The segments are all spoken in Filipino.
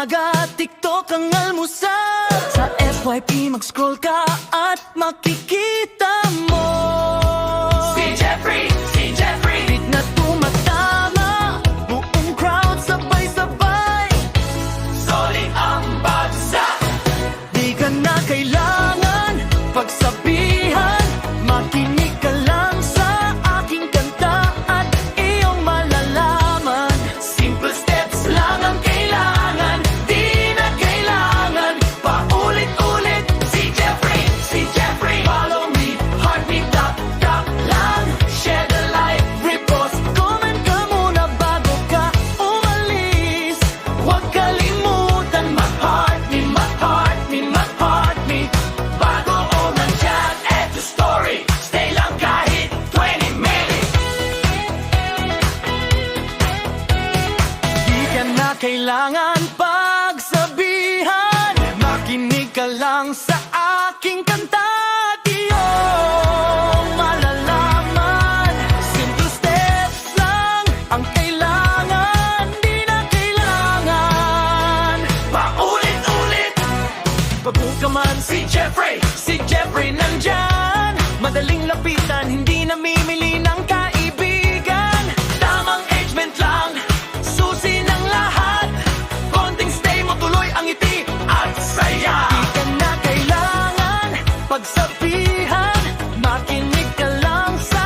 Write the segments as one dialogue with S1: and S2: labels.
S1: umaga, TikTok ang almusal. Sa FYP mag-scroll ka at makikita mo si Jeffrey Beat na tumatama, buong crowd sabay-sabay.
S2: Solid ang bagsak.
S1: Di ka na kailangan pagsabihan, makinig ka lang sa aking kanta at iyong malalaman.
S2: Simple steps lang ang kailangan, di na kailangan paulit-ulit. Si Jeffrey, follow me, heartbeat tap lang. Share the light,
S1: Repost, comment ka muna bago ka umalis.
S2: huwag kalimutan mag-heart me, mag-heart me, mag-heart me. Bago o nandyan, eto story, stay lang kahit 20 minutes.
S1: Di ka na kailangan pagsabihan, makinig ka lang sa aking kanta at iyong malalaman. Simple steps lang ang kailangan, di na kailangan
S2: Paulit-ulit,
S1: bago ka man.
S2: si Jeffrey
S1: Nandyan, madaling lapitan, hindi namimili ng kaibigan.
S2: tamang engagement lang,
S1: Susi ng lahat,
S2: konting stay mo tuloy ang ngiti at saya.
S1: di ka na kailangan pagsabihan, makinig ka lang sa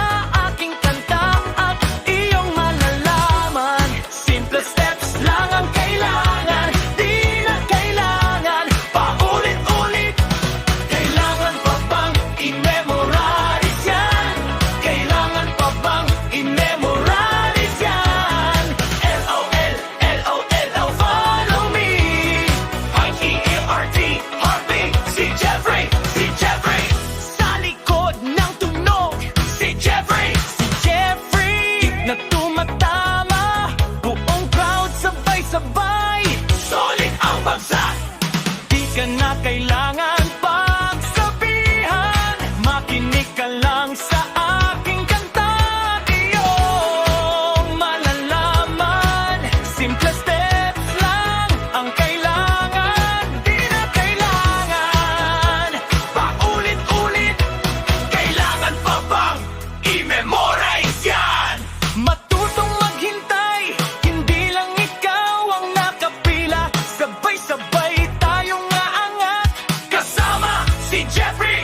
S1: aking kanta at iyong malalaman.
S2: Simple steps lang ang kailangan, di na kailangan paulit-ulit. Kailangan pa bang i-memorize yan? Kailangan pa bang i-memorize yan? LOL, LOL, follow me. H-E-A-R-T, heartbeat. Si Jeffrey,
S1: Sa likod ng tunog,
S2: si Jeffrey.
S1: Jeffrey na tumatama, buong crowd sabay-sabay.
S2: Solid ang bagsak.
S1: Di ka na kailangan pagsabihan, makinig ka lang sa aking kanta at iyong malalaman. Simple steps lang ang kailangan, di na kailangan
S2: Paulit-ulit, kailangan pa bang i-memorize yan?
S1: matutong maghintay. Hindi lang ikaw ang nakapila, sabay-sabay tayong aangat.
S2: Kasama si Jeffrey,